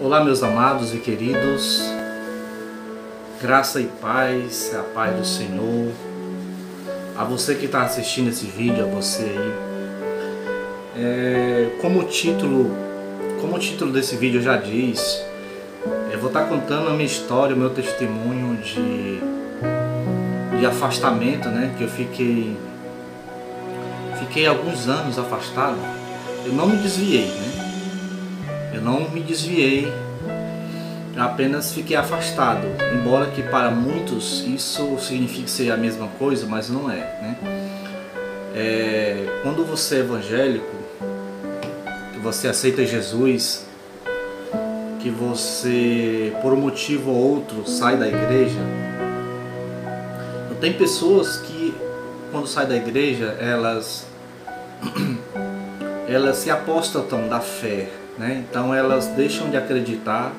Olá, meus amados e queridos, graça e paz, a paz do Senhor. A você que está assistindo esse vídeo, a você aí, como o título desse vídeo já diz, eu vou estar contando a minha história, o meu testemunho de afastamento, né? Que eu fiquei alguns anos afastado. Eu não me desviei, né? Eu não me desviei, eu apenas fiquei afastado, embora que para muitos isso signifique ser a mesma coisa, mas não é, né? Quando você é evangélico, que você aceita Jesus, que você por um motivo ou outro sai da igreja, tem pessoas que quando saem da igreja, elas se apostatam da fé, né? Então elas deixam de acreditar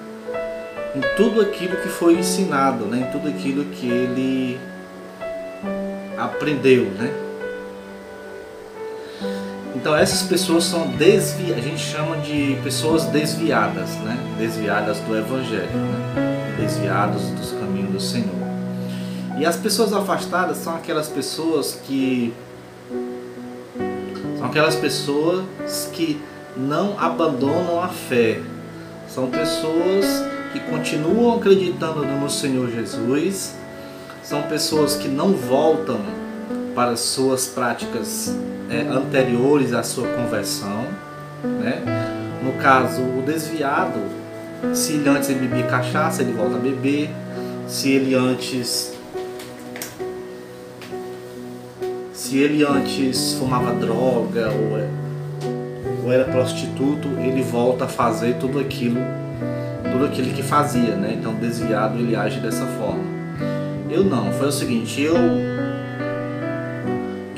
em tudo aquilo que foi ensinado, né? Em tudo aquilo que ele aprendeu, né? Então essas pessoas são a gente chama de pessoas desviadas, né? Desviadas do evangelho, né? Desviadas dos caminhos do Senhor. E as pessoas afastadas são aquelas pessoas que não abandonam a fé. São pessoas que continuam acreditando no Senhor Jesus. São pessoas que não voltam para as suas práticas anteriores à sua conversão, né? No caso, o desviado, se ele antes bebia cachaça, ele volta a beber. Se ele antes fumava droga ou era prostituto, ele volta a fazer tudo aquilo que fazia, né? Então desviado ele age dessa forma. Eu não, foi o seguinte, eu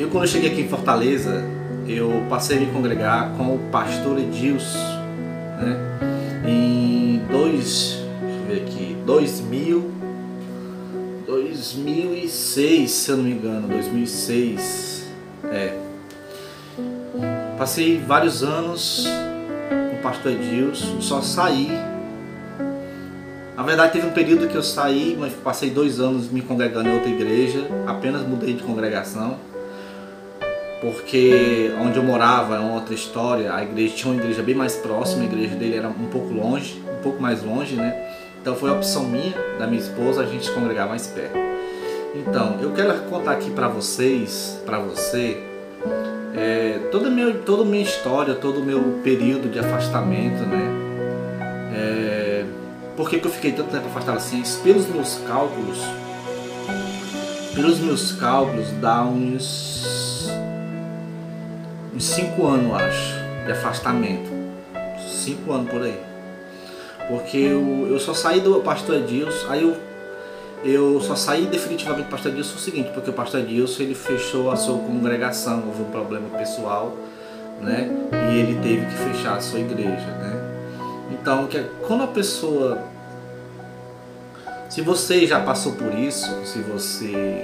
quando eu cheguei aqui em Fortaleza, eu passei a me congregar com o pastor Edilson, né? Em 2006, se eu não me engano, 2006, Passei vários anos com o pastor Edilson, só saí. Na verdade teve um período que eu saí, mas passei 2 anos me congregando em outra igreja, apenas mudei de congregação, porque onde eu morava era uma outra história, a igreja tinha uma igreja bem mais próxima, a igreja dele era um pouco mais longe, né? Então foi a opção minha, da minha esposa, a gente se congregar mais perto. Então, eu quero contar aqui para você, toda a minha história, todo o meu período de afastamento, né? Por que eu fiquei tanto tempo afastado assim? Pelos meus cálculos, dá uns 5 anos, acho, de afastamento. 5 anos por aí. Porque eu só saí do pastor Edilson, aí eu só saí definitivamente do pastor Edilson o seguinte, porque o pastor Edilson ele fechou a sua congregação, houve um problema pessoal, né? E ele teve que fechar a sua igreja, né? Então, quando a pessoa, se você já passou por isso, se você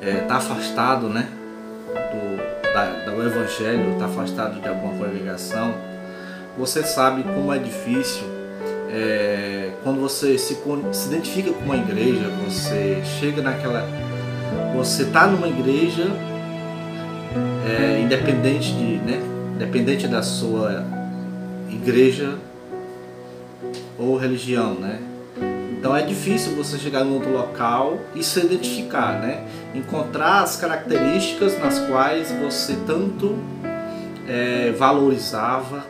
está afastado, né, do evangelho, está afastado de alguma congregação, você sabe como é difícil. Quando você se identifica com uma igreja, você chega você está numa igreja, independente da sua igreja ou religião, né? Então é difícil você chegar em outro local e se identificar, né? Encontrar as características nas quais você tanto valorizava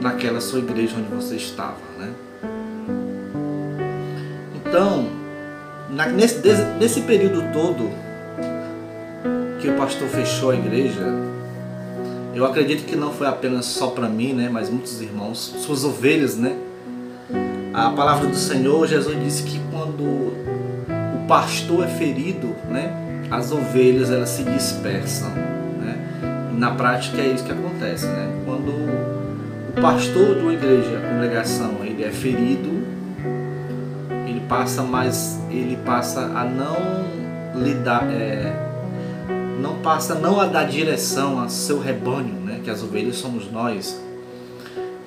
naquela sua igreja onde você estava, né? Então, nesse período todo que o pastor fechou a igreja, eu acredito que não foi apenas só para mim, né? Mas muitos irmãos, suas ovelhas, né? A palavra do Senhor, Jesus disse que quando o pastor é ferido, né? As ovelhas elas se dispersam, né? E na prática é isso que acontece, né? Quando o pastor de uma igreja, a congregação, ele é ferido, ele passa a não lidar, não a dar direção ao seu rebanho, né? Que as ovelhas somos nós.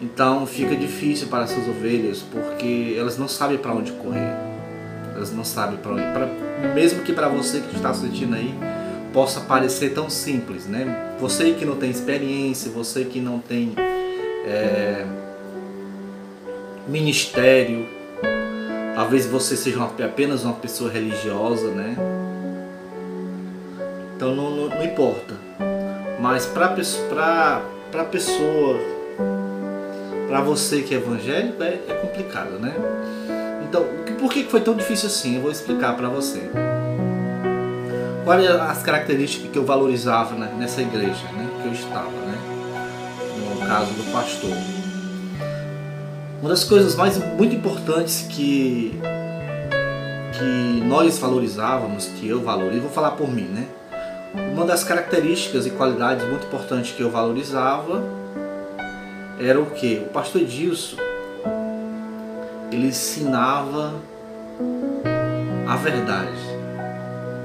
Então fica difícil para essas ovelhas, porque elas não sabem para onde correr. Elas não sabem para onde. Mesmo que para você que está assistindo aí, possa parecer tão simples, né? Você que não tem experiência, você que não tem ministério, talvez você seja apenas uma pessoa religiosa, né? Então não importa. Mas para pessoa, para você que é evangélico, é complicado, né? Então, por que foi tão difícil assim? Eu vou explicar para você. Quais eram as características que eu valorizava, né, nessa igreja, né, que eu estava, né? No caso do pastor. Uma das coisas muito importantes que nós valorizávamos, que eu valorizo, vou falar por mim, né? Uma das características e qualidades muito importantes que eu valorizava era o que? O pastor Edilson, ele ensinava a verdade.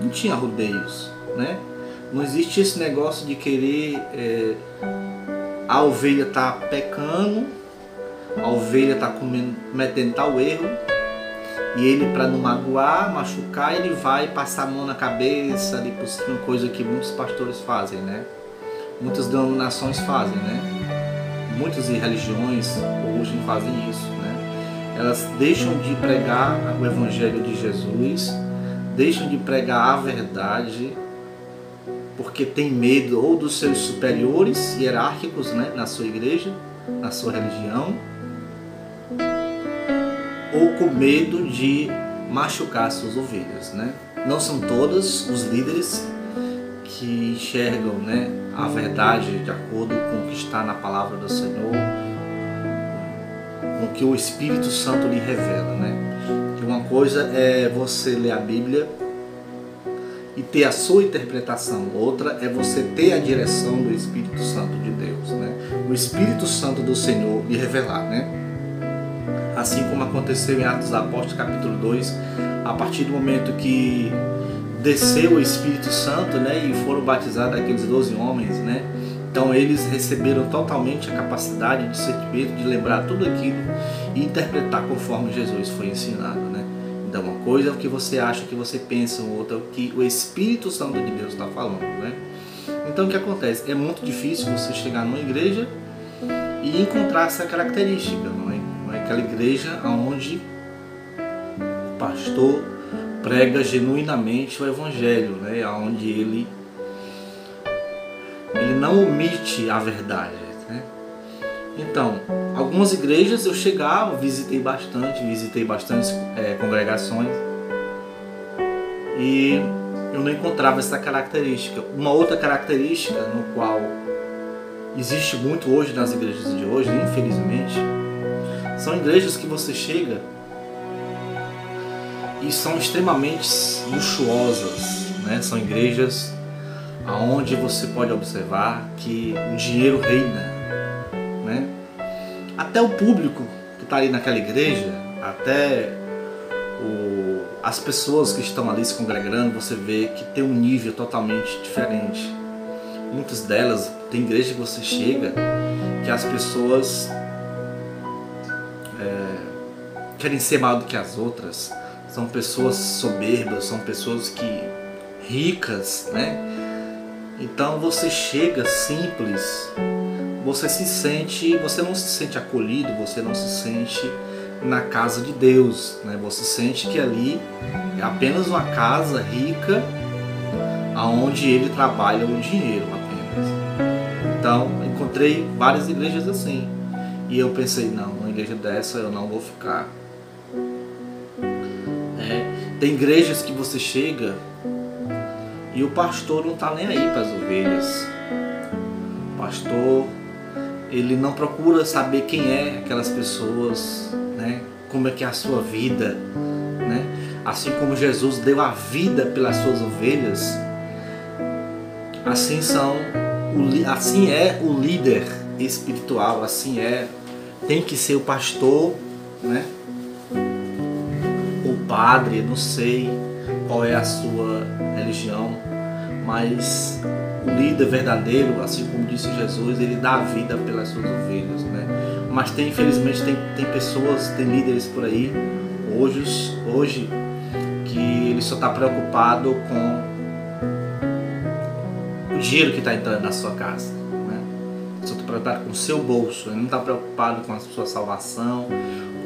Não tinha rodeios, né? Não existe esse negócio de querer a ovelha tá pecando, a ovelha tá cometendo tal erro, e ele, para não magoar, machucar, ele vai passar a mão na cabeça, ali por cima, coisa que muitos pastores fazem, né? Muitas denominações fazem, né? Muitas religiões hoje fazem isso, né? Elas deixam de pregar o Evangelho de Jesus, deixam de pregar a verdade, porque tem medo ou dos seus superiores hierárquicos, né, na sua igreja, na sua religião, ou com medo de machucar suas ovelhas, né? Não são todos os líderes que enxergam, né, a verdade de acordo com o que está na palavra do Senhor, com o que o Espírito Santo lhe revela, né? Que uma coisa é você ler a Bíblia e ter a sua interpretação, outra é você ter a direção do Espírito Santo de Deus, né? O Espírito Santo do Senhor lhe revelar, né? Assim como aconteceu em Atos dos Apóstolos, capítulo 2, a partir do momento que desceu o Espírito Santo, né, e foram batizados aqueles 12 homens, né? Então eles receberam totalmente a capacidade de sentimento, de lembrar tudo aquilo e interpretar conforme Jesus foi ensinado, né? Então uma coisa é o que você acha, o que você pensa, outra é o que o Espírito Santo de Deus está falando, né? Então o que acontece? É muito difícil você chegar numa igreja e encontrar essa característica, não é? Aquela igreja onde o pastor prega genuinamente o Evangelho, né? Onde ele não omite a verdade, né? Então, algumas igrejas eu chegava, visitei bastantes congregações e eu não encontrava essa característica. Uma outra característica no qual existe muito hoje nas igrejas de hoje, infelizmente, são igrejas que você chega e são extremamente luxuosas, né? São igrejas onde você pode observar que o dinheiro reina, né? Até o público que está ali naquela igreja, até as pessoas que estão ali se congregando, você vê que tem um nível totalmente diferente. Muitas delas, tem igreja que você chega que as pessoas querem ser maior do que as outras, são pessoas soberbas, são pessoas ricas, né? Então você chega simples, você não se sente acolhido, você não se sente na casa de Deus, né? Você sente que ali é apenas uma casa rica, aonde ele trabalha o dinheiro apenas. Então encontrei várias igrejas assim e eu pensei, não, uma igreja dessa eu não vou ficar. Tem igrejas que você chega e o pastor não está nem aí para as ovelhas. O pastor, ele não procura saber quem é aquelas pessoas, né? Como é que é a sua vida, né? Assim como Jesus deu a vida pelas suas ovelhas, assim é o líder espiritual, tem que ser o pastor, né? O padre, não sei qual é a sua religião, mas O líder verdadeiro, assim como disse Jesus, ele dá a vida pelas suas ovelhas, né? Mas infelizmente tem pessoas, tem líderes por aí, hoje que ele só está preocupado com o dinheiro que está entrando na sua casa, né? Só está preocupado com o seu bolso, ele não está preocupado com a sua salvação,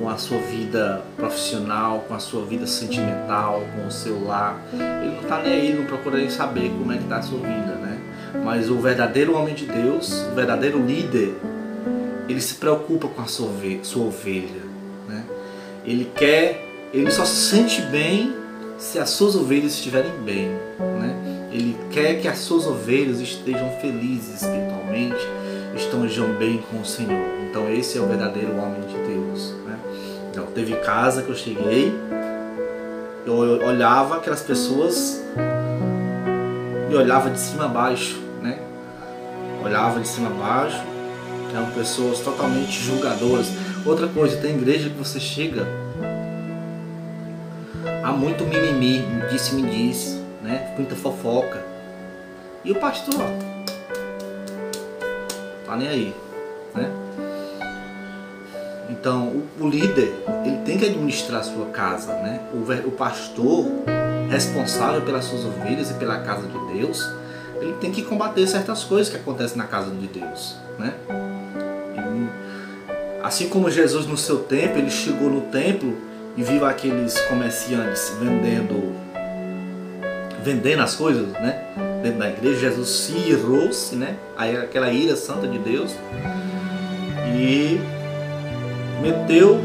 com a sua vida profissional, com a sua vida sentimental, com o seu lar. Ele não está nem aí, não procura nem saber como é que está a sua vida, né? Mas o verdadeiro homem de Deus, o verdadeiro líder, ele se preocupa com a sua ovelha, né? Ele só se sente bem se as suas ovelhas estiverem bem, né? Ele quer que as suas ovelhas estejam felizes espiritualmente, estejam bem com o Senhor. Então esse é o verdadeiro homem de Deus, né? Então teve casa que eu cheguei, eu olhava aquelas pessoas e olhava de cima a baixo, né? Olhava de cima a baixo, eram pessoas totalmente julgadoras. Outra coisa, tem igreja que você chega, há muito mimimi, me disse, né? Muita fofoca. E o pastor, tá nem aí, né? Então, o líder, ele tem que administrar a sua casa, né? O pastor, responsável pelas suas ovelhas e pela casa de Deus, ele tem que combater certas coisas que acontecem na casa de Deus, né? Assim como Jesus no seu tempo, ele chegou no templo e viu aqueles comerciantes vendendo as coisas, né? Dentro da igreja, Jesus se irou-se, né? Aí aquela ira santa de Deus, e meteu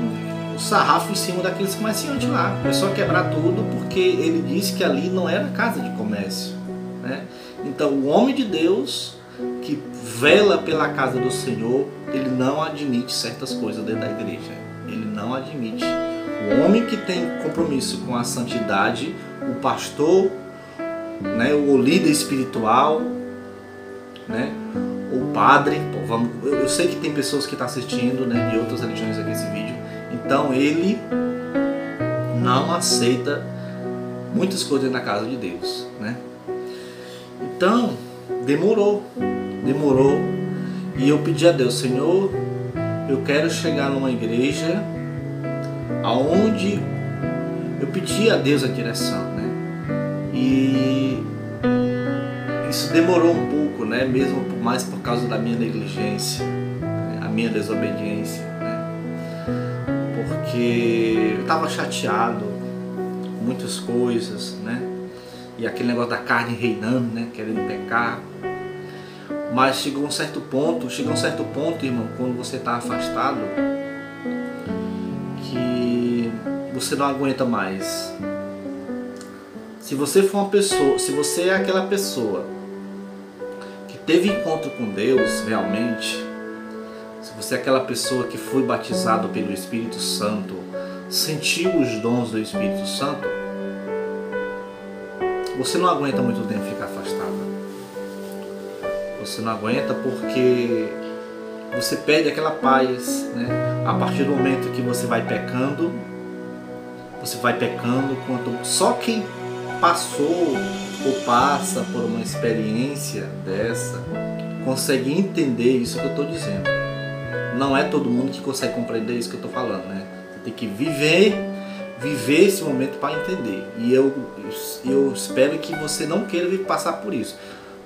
o sarrafo em cima daqueles comerciantes lá. Começou a quebrar tudo porque ele disse que ali não era casa de comércio, né? Então o homem de Deus que vela pela casa do Senhor, ele não admite certas coisas dentro da igreja. Ele não admite. O homem que tem compromisso com a santidade, o pastor, né, o líder espiritual, né, o padre, eu sei que tem pessoas que estão assistindo, né, de outras religiões aqui esse vídeo, então ele não aceita muitas coisas na casa de Deus, né? Então demorou, e eu pedi a Deus, Senhor, eu quero chegar numa igreja aonde eu pedi a Deus a direção, né? E isso demorou um pouco, né? Mesmo mais por causa da minha negligência, né? A minha desobediência, né? Porque eu estava chateado com muitas coisas, né? E aquele negócio da carne reinando, né? Querendo pecar. Mas chegou um certo ponto, irmão, quando você está afastado, que você não aguenta mais. Se você for uma pessoa, se você é aquela pessoa que teve encontro com Deus realmente, se você é aquela pessoa que foi batizado pelo Espírito Santo, sentiu os dons do Espírito Santo, você não aguenta muito tempo ficar afastado. Você não aguenta porque você perde aquela paz, né? A partir do momento que você vai pecando, só quem passou ou passa por uma experiência dessa consegue entender isso que eu estou dizendo. Não é todo mundo que consegue compreender isso que eu estou falando, né? Você tem que viver esse momento para entender. E eu espero que você não queira passar por isso.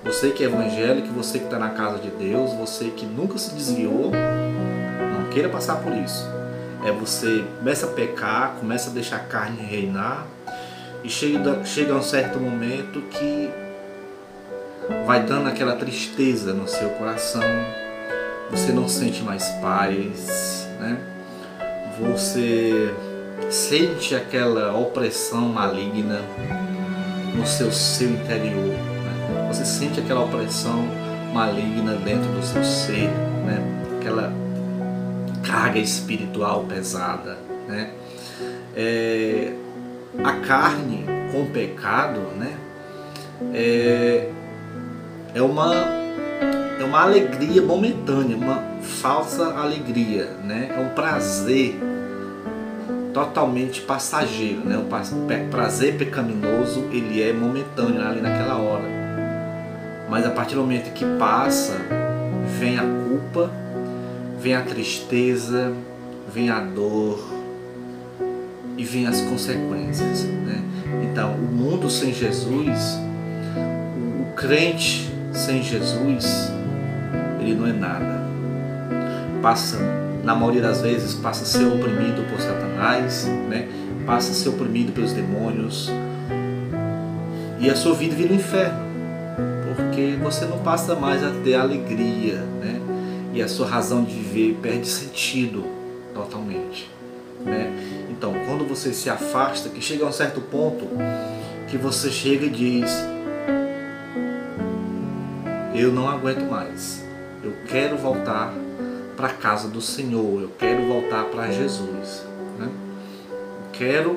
Você que é evangélico, você que está na casa de Deus, você que nunca se desviou, não queira passar por isso. Você começa a pecar, começa a deixar a carne reinar, e chega um certo momento que vai dando aquela tristeza no seu coração, você não sente mais paz, né? Você sente aquela opressão maligna no seu interior, né? Você sente aquela opressão maligna dentro do seu ser, né? Aquela carga espiritual pesada, né? A carne com o pecado, né? É uma alegria momentânea, uma falsa alegria, né? É um prazer totalmente passageiro, né? O prazer pecaminoso, ele é momentâneo ali naquela hora. Mas a partir do momento que passa, vem a culpa, vem a tristeza, vem a dor e vem as consequências, né? Então, o mundo sem Jesus, o crente sem Jesus, ele não é nada. Passa, na maioria das vezes, passa a ser oprimido por Satanás, né? Passa a ser oprimido pelos demônios, e a sua vida vira um inferno, porque você não passa mais a ter alegria, né? E a sua razão de viver perde sentido totalmente, né? Então, quando você se afasta, que chega a um certo ponto que você chega e diz: eu não aguento mais, eu quero voltar para a casa do Senhor, eu quero voltar para Jesus, né? Eu quero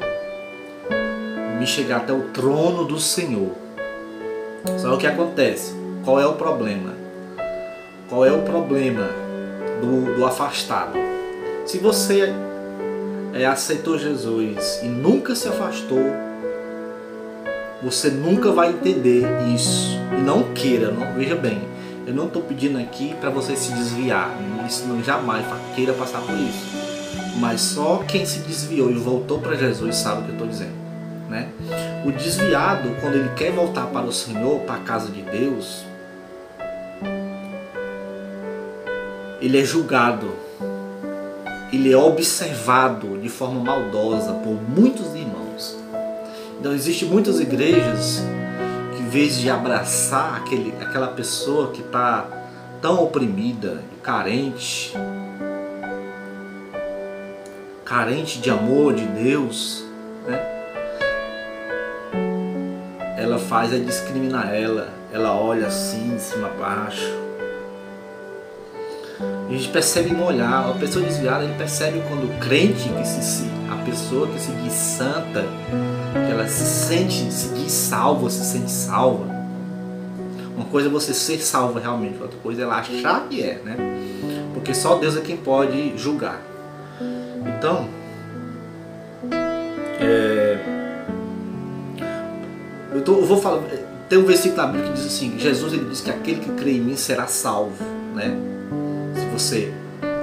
me chegar até o trono do Senhor. Só o que acontece? Qual é o problema? Qual é o problema do afastado? Se você aceitou Jesus e nunca se afastou, você nunca vai entender isso. E não queira, não, veja bem, eu não estou pedindo aqui para você se desviar, isso não, jamais queira passar por isso. Mas só quem se desviou e voltou para Jesus sabe o que eu estou dizendo, né? O desviado, quando ele quer voltar para o Senhor, para a casa de Deus, ele é julgado, ele é observado de forma maldosa por muitos irmãos. Então existem muitas igrejas que, em vez de abraçar aquela pessoa que está tão oprimida, carente de amor de Deus, né? Ela faz é discriminar ela olha assim, de cima a baixo. A gente percebe no olhar, a pessoa desviada, ele percebe quando o crente, a pessoa que se diz santa, que ela se diz salva, se sente salva. Uma coisa é você ser salva realmente, outra coisa é ela achar que é, né? Porque só Deus é quem pode julgar. Então, eu vou falar, tem um versículo na Bíblia que diz assim: Jesus, ele diz que aquele que crê em mim será salvo, né? Se você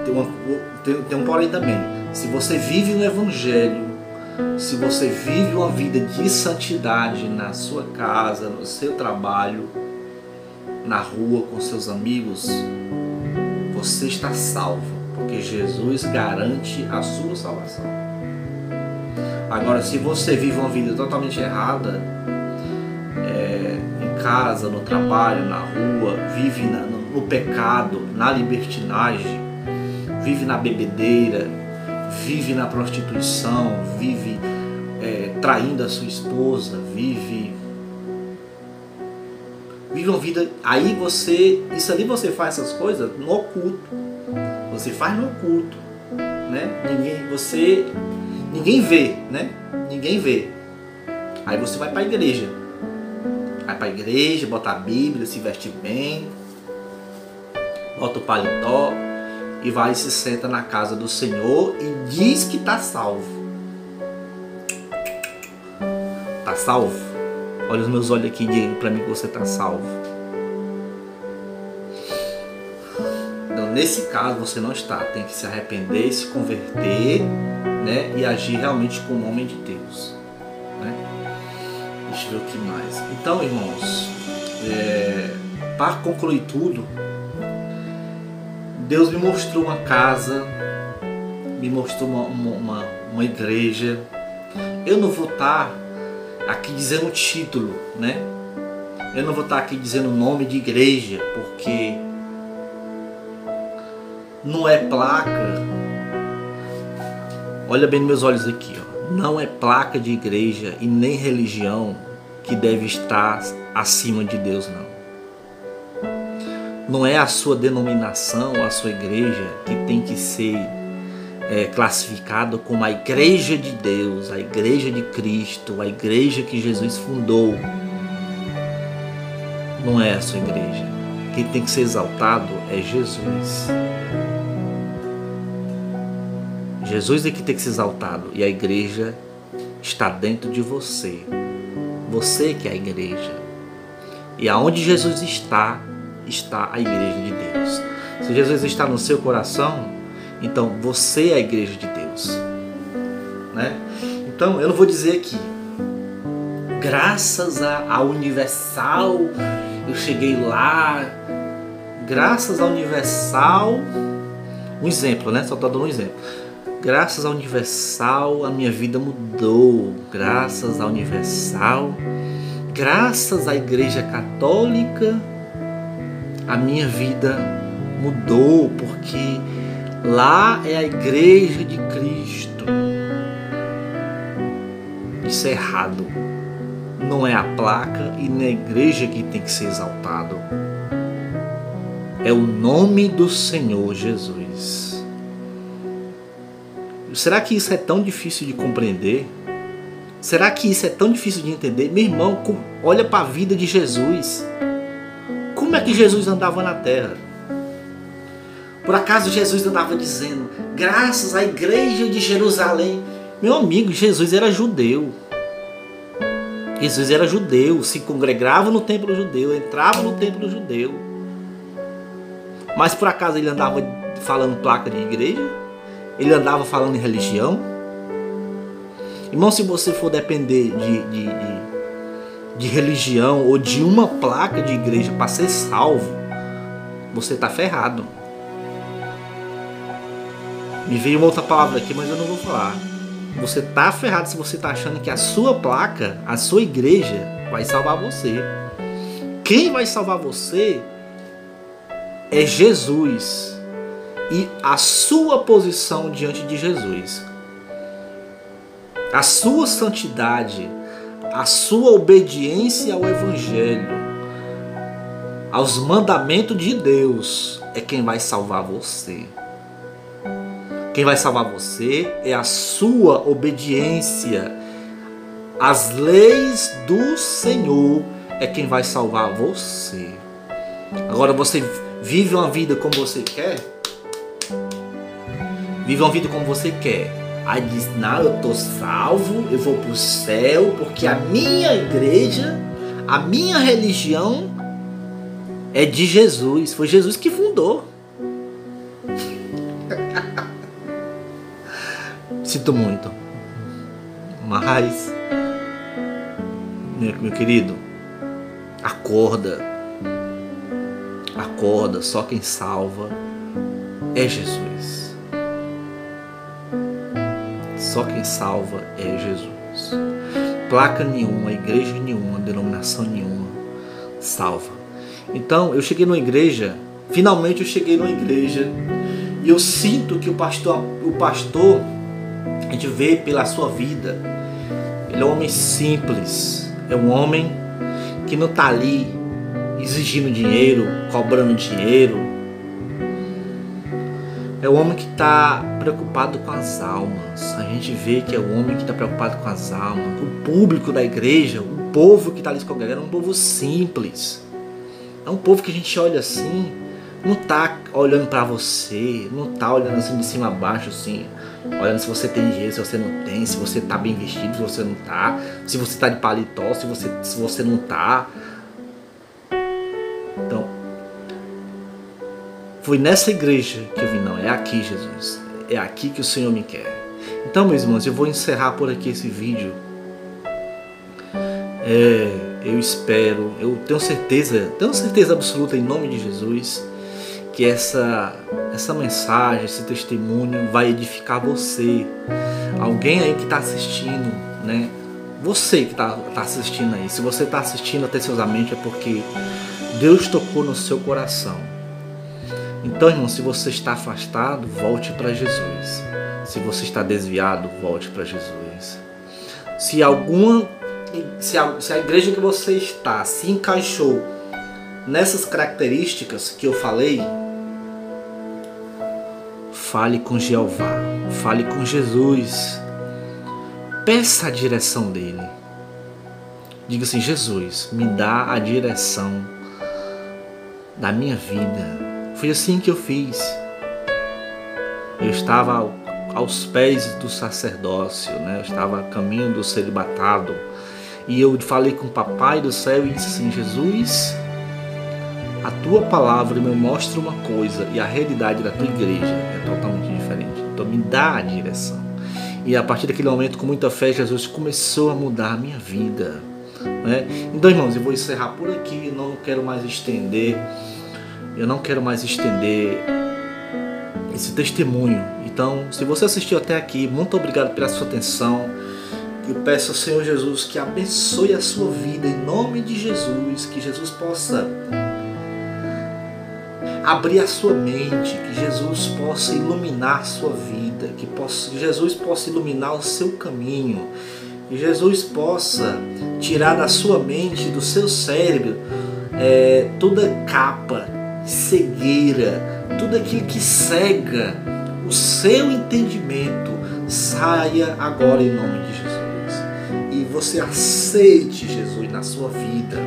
tem um porém também, se você vive no Evangelho, se você vive uma vida de santidade na sua casa, no seu trabalho, na rua, com seus amigos, você está salvo, porque Jesus garante a sua salvação. Agora, se você vive uma vida totalmente errada, em casa, no trabalho, na rua, vive no pecado, na libertinagem, vive na bebedeira, vive na prostituição, vive traindo a sua esposa, vive uma vida, aí isso ali você faz essas coisas no oculto, você faz no oculto, né? Ninguém vê, né? Ninguém vê. Aí você vai para a igreja, bota a Bíblia, se veste bem, bota o paletó e vai e se senta na casa do Senhor e diz que está salvo. Está salvo? Olha os meus olhos aqui e diga para mim que você está salvo. Então, nesse caso você não está, tem que se arrepender, se converter, né, e agir realmente como homem de Deus, né? Deixa eu ver o que mais. Então, irmãos, para concluir tudo, Deus me mostrou uma casa, me mostrou uma igreja. Eu não vou estar aqui dizendo o título, né? Eu não vou estar aqui dizendo o nome de igreja, porque não é placa. Olha bem nos meus olhos aqui, ó. Não é placa de igreja e nem religião que deve estar acima de Deus, não. Não é a sua denominação, a sua igreja que tem que ser classificado como a igreja de Deus, a igreja de Cristo, a igreja que Jesus fundou. Não é a sua igreja. Quem tem que ser exaltado é Jesus. Jesus é que tem que ser exaltado e a igreja está dentro de você. Você que é a igreja. E aonde Jesus está, está a igreja de Deus. Se Jesus está no seu coração, então você é a igreja de Deus, né? Então eu não vou dizer aqui, graças a Universal, eu cheguei lá, graças a Universal, um exemplo, né? Só estou dando um exemplo. Graças a Universal, a minha vida mudou. Graças a Universal, graças à Igreja Católica, a minha vida mudou, porque lá é a Igreja de Cristo. Isso é errado. Não é a placa e nem a igreja que tem que ser exaltado. É o nome do Senhor Jesus. Será que isso é tão difícil de compreender? Será que isso é tão difícil de entender? Meu irmão, olha para a vida de Jesus. Como é que Jesus andava na terra? Por acaso Jesus andava dizendo, graças à igreja de Jerusalém? Meu amigo, Jesus era judeu. Jesus era judeu, se congregava no templo judeu, entrava no templo judeu. Mas por acaso ele andava falando placa de igreja? Ele andava falando em religião? Irmão, se você for depender de religião ou de uma placa de igreja para ser salvo, você está ferrado. Me veio uma outra palavra aqui, mas eu não vou falar. Você está ferrado se você está achando que a sua placa, a sua igreja, vai salvar você. Quem vai salvar você é Jesus e a sua posição diante de Jesus. A sua santidade, a sua obediência ao Evangelho, aos mandamentos de Deus é quem vai salvar você. Quem vai salvar você é a sua obediência às leis do Senhor, é quem vai salvar você. Agora você vive uma vida como você quer? Vive uma vida como você quer. Aí diz, não, eu estou salvo, eu vou para o céu, porque a minha igreja, a minha religião é de Jesus. Foi Jesus que fundou. Sinto muito, mas, meu querido, acorda, só quem salva é Jesus. Só quem salva é Jesus. Placa nenhuma, igreja nenhuma, denominação nenhuma salva. Então eu cheguei numa igreja, finalmente eu cheguei numa igreja e eu sinto que o pastor a gente vê pela sua vida, ele é um homem simples, é um homem que não está ali exigindo dinheiro, cobrando dinheiro. É um homem que está preocupado com as almas. A gente vê que é um homem que está preocupado com as almas. O público da igreja, o povo que está ali se congregando, é um povo simples. É um povo que a gente olha assim, não está olhando para você, não está olhando assim de cima a baixo, assim, olhando se você tem dinheiro, se você não tem, se você está bem vestido, se você não está, se você está de paletó, se você não está. Então, foi nessa igreja que eu vi, não, é aqui, Jesus, é aqui que o Senhor me quer. Então, meus irmãos, eu vou encerrar por aqui esse vídeo. Eu espero, eu tenho certeza absoluta, em nome de Jesus, que essa mensagem, esse testemunho vai edificar você. Alguém aí que está assistindo, né? Você que está assistindo aí. Se você está assistindo atenciosamente é porque Deus tocou no seu coração. Então, irmão, se você está afastado, volte para Jesus. Se você está desviado, volte para Jesus. Se a igreja que você está se encaixou nessas características que eu falei, fale com Jeová, fale com Jesus, peça a direção dele. Diga assim: Jesus, me dá a direção da minha vida. Foi assim que eu fiz. Eu estava aos pés do sacerdócio, né? Eu estava a caminho do celibatado. E eu falei com o papai do céu e disse assim: Jesus, a tua palavra me mostra uma coisa e a realidade da tua igreja é totalmente diferente. Então me dá a direção. E a partir daquele momento, com muita fé, Jesus começou a mudar a minha vida, né? Então, irmãos, eu vou encerrar por aqui. Eu não quero mais estender. Eu não quero mais estender esse testemunho. Então, se você assistiu até aqui, muito obrigado pela sua atenção. Eu peço ao Senhor Jesus que abençoe a sua vida em nome de Jesus, que Jesus possa abrir a sua mente, que Jesus possa iluminar a sua vida, que Jesus possa iluminar o seu caminho, que Jesus possa tirar da sua mente, do seu cérebro, toda capa, cegueira, tudo aquilo que cega o seu entendimento, saia agora em nome de Jesus. E você aceite Jesus na sua vida.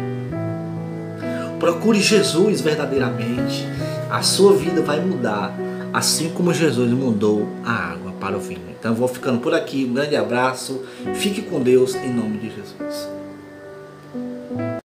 Procure Jesus verdadeiramente. A sua vida vai mudar, assim como Jesus mudou a água para o vinho. Então eu vou ficando por aqui. Um grande abraço. Fique com Deus em nome de Jesus.